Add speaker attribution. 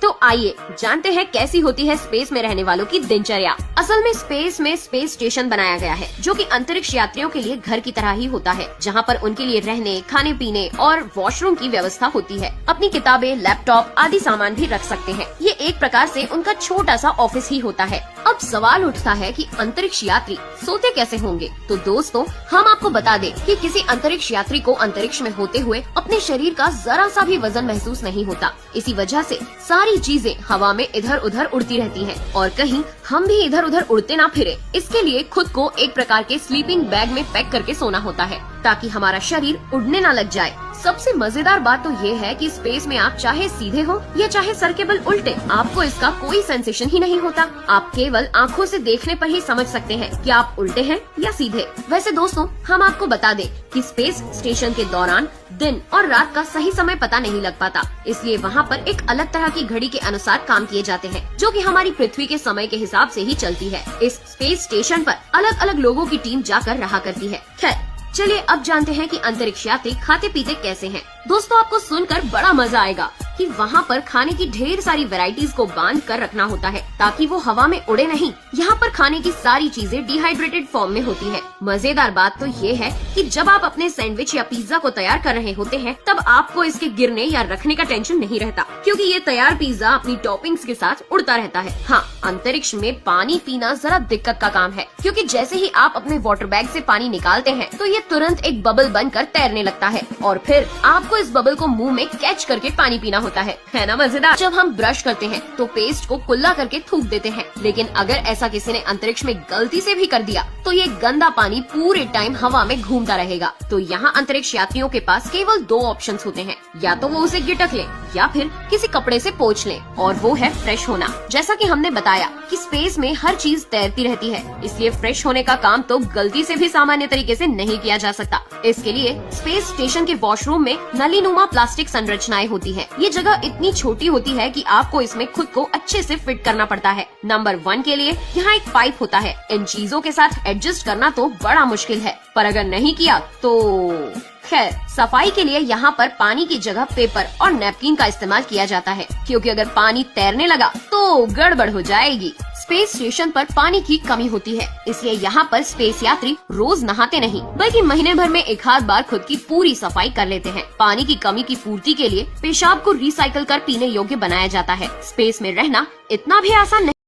Speaker 1: तो आइए जानते हैं कैसी होती है स्पेस में रहने वालों की दिनचर्या। असल में स्पेस स्टेशन बनाया गया है जो कि अंतरिक्ष यात्रियों के लिए घर की तरह ही होता है, जहां पर उनके लिए रहने, खाने पीने और वॉशरूम की व्यवस्था होती है। अपनी किताबें, लैपटॉप आदि सामान भी रख सकते हैं। ये एक प्रकार से उनका छोटा सा ऑफिस ही होता है। अब सवाल उठता है कि अंतरिक्ष यात्री सोते कैसे होंगे? तो दोस्तों, हम आपको बता दें कि किसी अंतरिक्ष यात्री को अंतरिक्ष में होते हुए अपने शरीर का जरा सा भी वजन महसूस नहीं होता। इसी वजह से सारी चीजें हवा में इधर उधर उड़ती रहती हैं और कहीं हम भी इधर उधर उड़ते ना फिरे, इसके लिए खुद को एक प्रकार के स्लीपिंग बैग में पैक करके सोना होता है ताकि हमारा शरीर उड़ने ना लग जाए। सबसे मजेदार बात तो ये है कि स्पेस में आप चाहे सीधे हो या चाहे सर के बल उल्टे, आपको इसका कोई सेंसेशन ही नहीं होता। आप केवल आंखों से देखने पर ही समझ सकते हैं कि आप उल्टे हैं या सीधे। वैसे दोस्तों, हम आपको बता दें कि स्पेस स्टेशन के दौरान दिन और रात का सही समय पता नहीं लग पाता, इसलिए वहाँ पर एक अलग तरह की घड़ी के अनुसार काम किए जाते हैं जो कि हमारी पृथ्वी के समय के हिसाब से ही चलती है। इस स्पेस स्टेशन पर अलग अलग लोगों की टीम जाकर रहा करती है। खैर, चलिए अब जानते हैं कि अंतरिक्ष यात्री खाते पीते कैसे हैं। दोस्तों, आपको सुनकर बड़ा मजा आएगा कि वहाँ पर खाने की ढेर सारी वैरायटीज को बांध कर रखना होता है ताकि वो हवा में उड़े नहीं। यहाँ पर खाने की सारी चीजें डिहाइड्रेटेड फॉर्म में होती है। मजेदार बात तो ये है कि जब आप अपने सैंडविच या पिज्जा को तैयार कर रहे होते हैं तब आपको इसके गिरने या रखने का टेंशन नहीं रहता, क्योंकि ये तैयार पिज्जा अपनी टॉपिंग्स के साथ उड़ता रहता है। हाँ, अंतरिक्ष में पानी पीना जरा दिक्कत का काम है, क्योंकि जैसे ही आप अपने वाटर बैग से पानी निकालते हैं तो ये तुरंत एक बबल बनकर तैरने लगता है और फिर आपको इस बबल को मुंह में कैच करके पानी पीना होता है ना मजेदार। जब हम ब्रश करते हैं तो पेस्ट को कुल्ला करके थूक देते हैं, लेकिन अगर ऐसा किसी ने अंतरिक्ष में गलती से भी कर दिया तो ये गंदा पानी पूरे टाइम हवा में घूमता रहेगा। तो यहाँ अंतरिक्ष यात्रियों के पास केवल दो ऑप्शंस होते हैं, या तो वो उसे गिटक लें या फिर किसी कपड़े से पोंछ लें, और वो है फ्रेश होना। जैसा कि हमने बताया कि स्पेस में हर चीज तैरती रहती है, इसलिए फ्रेश होने का काम तो गलती से भी सामान्य तरीके से नहीं किया जा सकता। इसके लिए स्पेस स्टेशन के वॉशरूम में नलीनुमा प्लास्टिक संरचनाएं होती है। ये जगह इतनी छोटी होती है कि आपको इसमें खुद को अच्छे से फिट करना पड़ता है। नंबर 1 के लिए यहाँ एक पाइप होता है। इन चीजों के साथ एडजस्ट करना तो बड़ा मुश्किल है, पर अगर नहीं किया तो खैर, सफाई के लिए यहाँ पर पानी की जगह पेपर और नैपकिन का इस्तेमाल किया जाता है, क्योंकि अगर पानी तैरने लगा तो गड़बड़ हो जाएगी। स्पेस स्टेशन पर पानी की कमी होती है, इसलिए यहाँ पर स्पेस यात्री रोज नहाते नहीं बल्कि महीने भर में एक आध बार खुद की पूरी सफाई कर लेते हैं। पानी की कमी की पूर्ति के लिए पेशाब को रिसाइकल कर पीने योग्य बनाया जाता है। स्पेस में रहना इतना भी आसान नहीं।